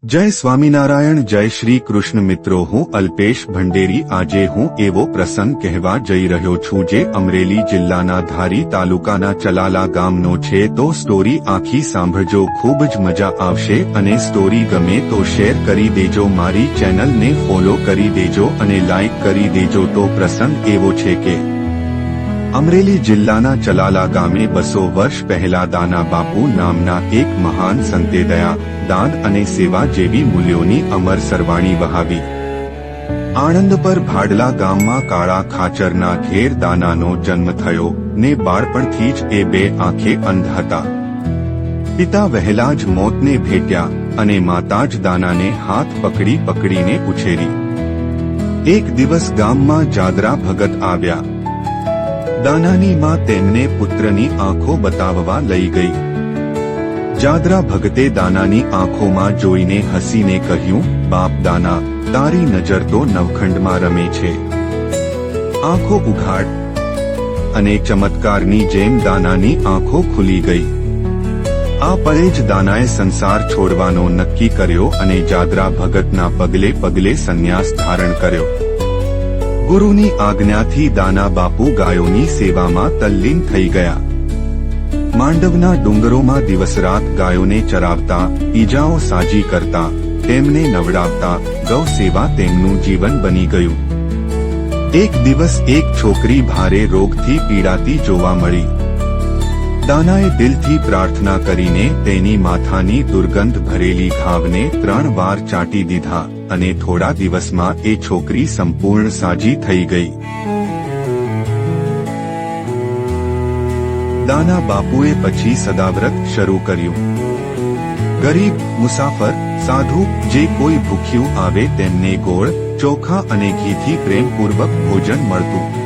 જય સ્વામિનારાયણ જય શ્રી કૃષ્ણ મિત્રો હું અલ્પેશ ભંડેરી આજે હું એવો પ્રસંગ કહેવા જઈ રહ્યો છું જે અમરેલી જિલ્લાના ધારી તાલુકાના ચલાલા ગામનો છે તો સ્ટોરી આખી સાંભળજો ખૂબ જ મજા આવશે અને સ્ટોરી ગમે તો શેર કરી દેજો મારી ચેનલને ફોલો કરી દેજો અને લાઈક કરી દેજો તો પ્રસંગ એવો છે કે અમરેલી જિલ્લાના ચલાલા ગામે 200 વર્ષ પહેલા દાના બાપુ નામના એક મહાન સંતે દયા દાન અને સેવા જેવી મૂલ્યોની અમર સરવાણી વહાવી આણંદ પર ભાડલા ગામમાં કાળા ખાચરના ઘેર દાનાનો જન્મ થયો ને બાળપણથી જ એ બે આંખે અંધ હતા પિતા વહેલા જ મોતને ભેટ્યા અને માતા જ દાનાને હાથ પકડીને ઉછેરી એક દિવસ ગામમાં જાદરા ભગત આવ્યા દાનાની માં તેમને પુત્રની આંખો બતાવવા લઈ ગઈ જાદરા ભગતે દાનાની આંખોમાં જોઈને હસીને કહ્યું બાપ દાના તારી નજર તો નવખંડમાં રમે છે આંખો ઉઘાડ અને ચમત્કારની જેમ દાનાની આંખો ખુલી ગઈ આ પળે જ દાનાએ સંસાર છોડવાનો નક્કી કર્યો અને જાદરા ભગતના પગલે પગલે સંન્યાસ ધારણ કર્યો ગુરુની આજ્ઞાથી દાના બાપુ ગાયોની સેવામાં તલ્લીન થઈ ગયા માંડવના ડુંગરોમાં દિવસરાત ગાયોને ચરાવતા ઈજાઓ સાજી કરતા તેમને નવડાવતા ગૌ સેવા તેમનું જીવન બની ગયું એક દિવસ એક છોકરી ભારે રોગથી પીડાતી જોવા મળી દાનાએ દિલથી પ્રાર્થના કરીને તેની માથાની દુર્ગંધ ભરેલી ઘાવને 3 વાર ચાટી દીધા અને થોડા દિવસમાં એ છોકરી સંપૂર્ણ સાજી થઈ ગઈ દાના બાપુએ પછી સદાવ્રત શરૂ કર્યું ગરીબ મુસાફર સાધુ જે કોઈ ભૂખ્યું આવે તેમને ગોળ ચોખા અને ઘીથી પ્રેમપૂર્વક ભોજન મળતું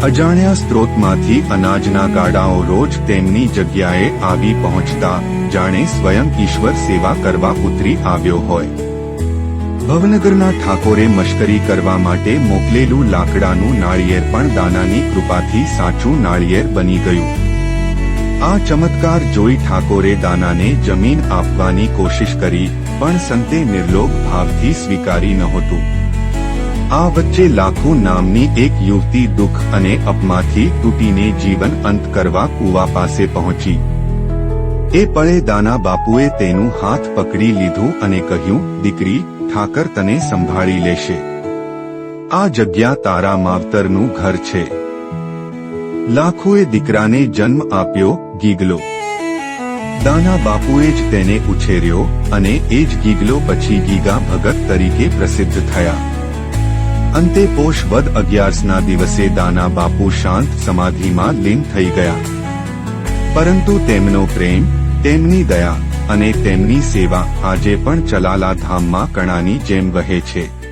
અજાણ્યા સ્ત્રોતમાંથી અનાજના ગાડાઓ રોજ તેમની જગ્યાએ આવી પહોંચતા જાણે સ્વયં ઈશ્વર સેવા કરવા ઉતરી આવ્યો હોય ભવનગરના ઠાકોરે મશ્કરી કરવા માટે મોકલેલું લાકડાનું નાળિયેર પણ દાનાની કૃપાથી સાચું નાળિયેર બની ગયું આ ચમત્કાર જોઈ ઠાકોરે દાનાને જમીન આપવાની કોશિશ કરી પણ સંતે નિર્લોભ ભાવથી સ્વીકારી નહોતું આ વચ્ચે લાખો નામની એક યુવતી દુઃખ અને અપમાંથી તૂટીને જીવન અંત કરવા કૂવા પાસે પહોંચી એ પળે દાના બાપુએ તેનું હાથ પકડી લીધું અને કહ્યું દીકરી ઠાકર તને સંભાળી લેશે આ જગ્યા તારા માવતરનું ઘર છે લાખોએ દીકરાને જન્મ આપ્યો ગીગલો દાના બાપુએ જ તેને ઉછેર્યો અને એ જ ગીગલો પછી ગીગા ભગત તરીકે પ્રસિદ્ધ થયા અંતે પોષ વદ 11ના દિવસે દાના બાપુ શાંત સમાધિમાં લીન થઈ ગયા પરંતુ તેમનો પ્રેમ તેમની દયા અને તેમની સેવા આજે પણ ચલાલા ધામમાં કણાની જેમ વહે છે